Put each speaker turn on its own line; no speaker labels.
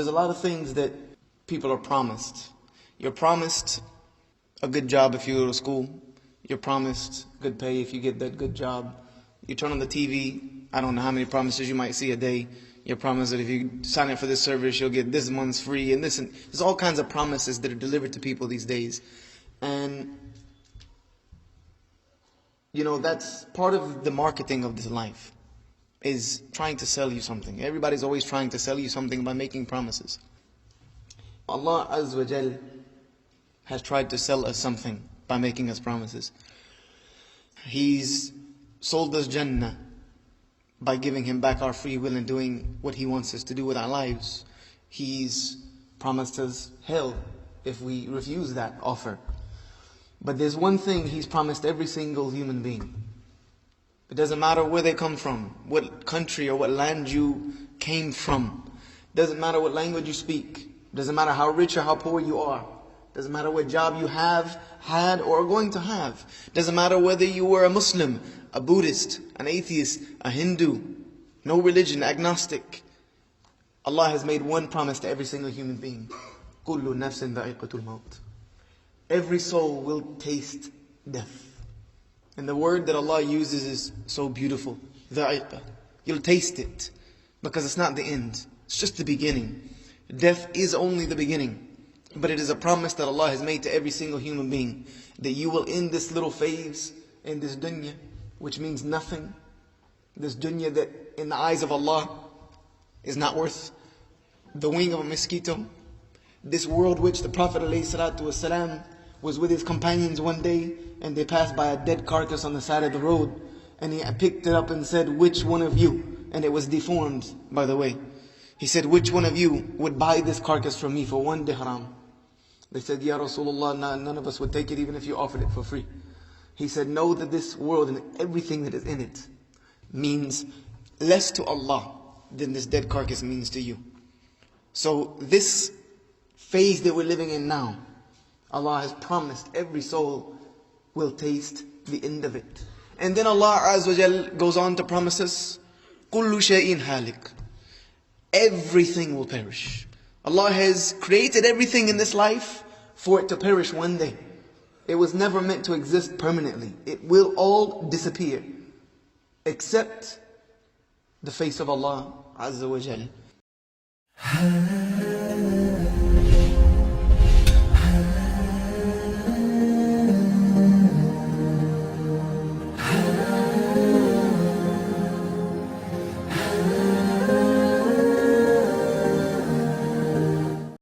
there's a lot of things that people are promised. You're promised a good job if you go to school. You're promised good pay if you get that good job. You turn on the TV, I don't know how many promises you might see a day. You're promised that if you sign up for this service, you'll get this month's free, and there's all kinds of promises that are delivered to people these days. And that's part of the marketing of this life, is trying to sell you something. Everybody's always trying to sell you something by making promises. Allah Azza wa Jal has tried to sell us something by making us promises. He's sold us Jannah by giving Him back our free will and doing what He wants us to do with our lives. He's promised us hell if we refuse that offer. But there's one thing He's promised every single human being. It doesn't matter where they come from, what country or what land you came from. Doesn't matter what language you speak. Doesn't matter how rich or how poor you are. Doesn't matter what job you have, had, or are going to have. Doesn't matter whether you were a Muslim, a Buddhist, an atheist, a Hindu, no religion, agnostic. Allah has made one promise to every single human being. كُلُّ نَفْسٍ ذَائِقَةُ الْمَوْتِ. Every soul will taste death. And the word that Allah uses is so beautiful. ذَائِقَة. You'll taste it. Because it's not the end. It's just the beginning. Death is only the beginning. But it is a promise that Allah has made to every single human being, that you will end this little phase in this dunya, which means nothing. This dunya that in the eyes of Allah is not worth the wing of a mosquito. This world which the Prophet ﷺ was with his companions one day, and they passed by a dead carcass on the side of the road, and he picked it up and said, "Which one of you?" And it was deformed, by the way. He said, "Which one of you would buy this carcass from me for 1 dirham?" They said, "Ya Rasulullah, none of us would take it even if you offered it for free." He said, "Know that this world and everything that is in it means less to Allah than this dead carcass means to you." So this phase that we're living in now, Allah has promised every soul will taste the end of it. And then Allah Azza wa Jal goes on to promise us, كُلُّ شَيْءٍ هَالِكٍ. Everything will perish. Allah has created everything in this life for it to perish one day. It was never meant to exist permanently. It will all disappear, except the face of Allah Azza wa Jal.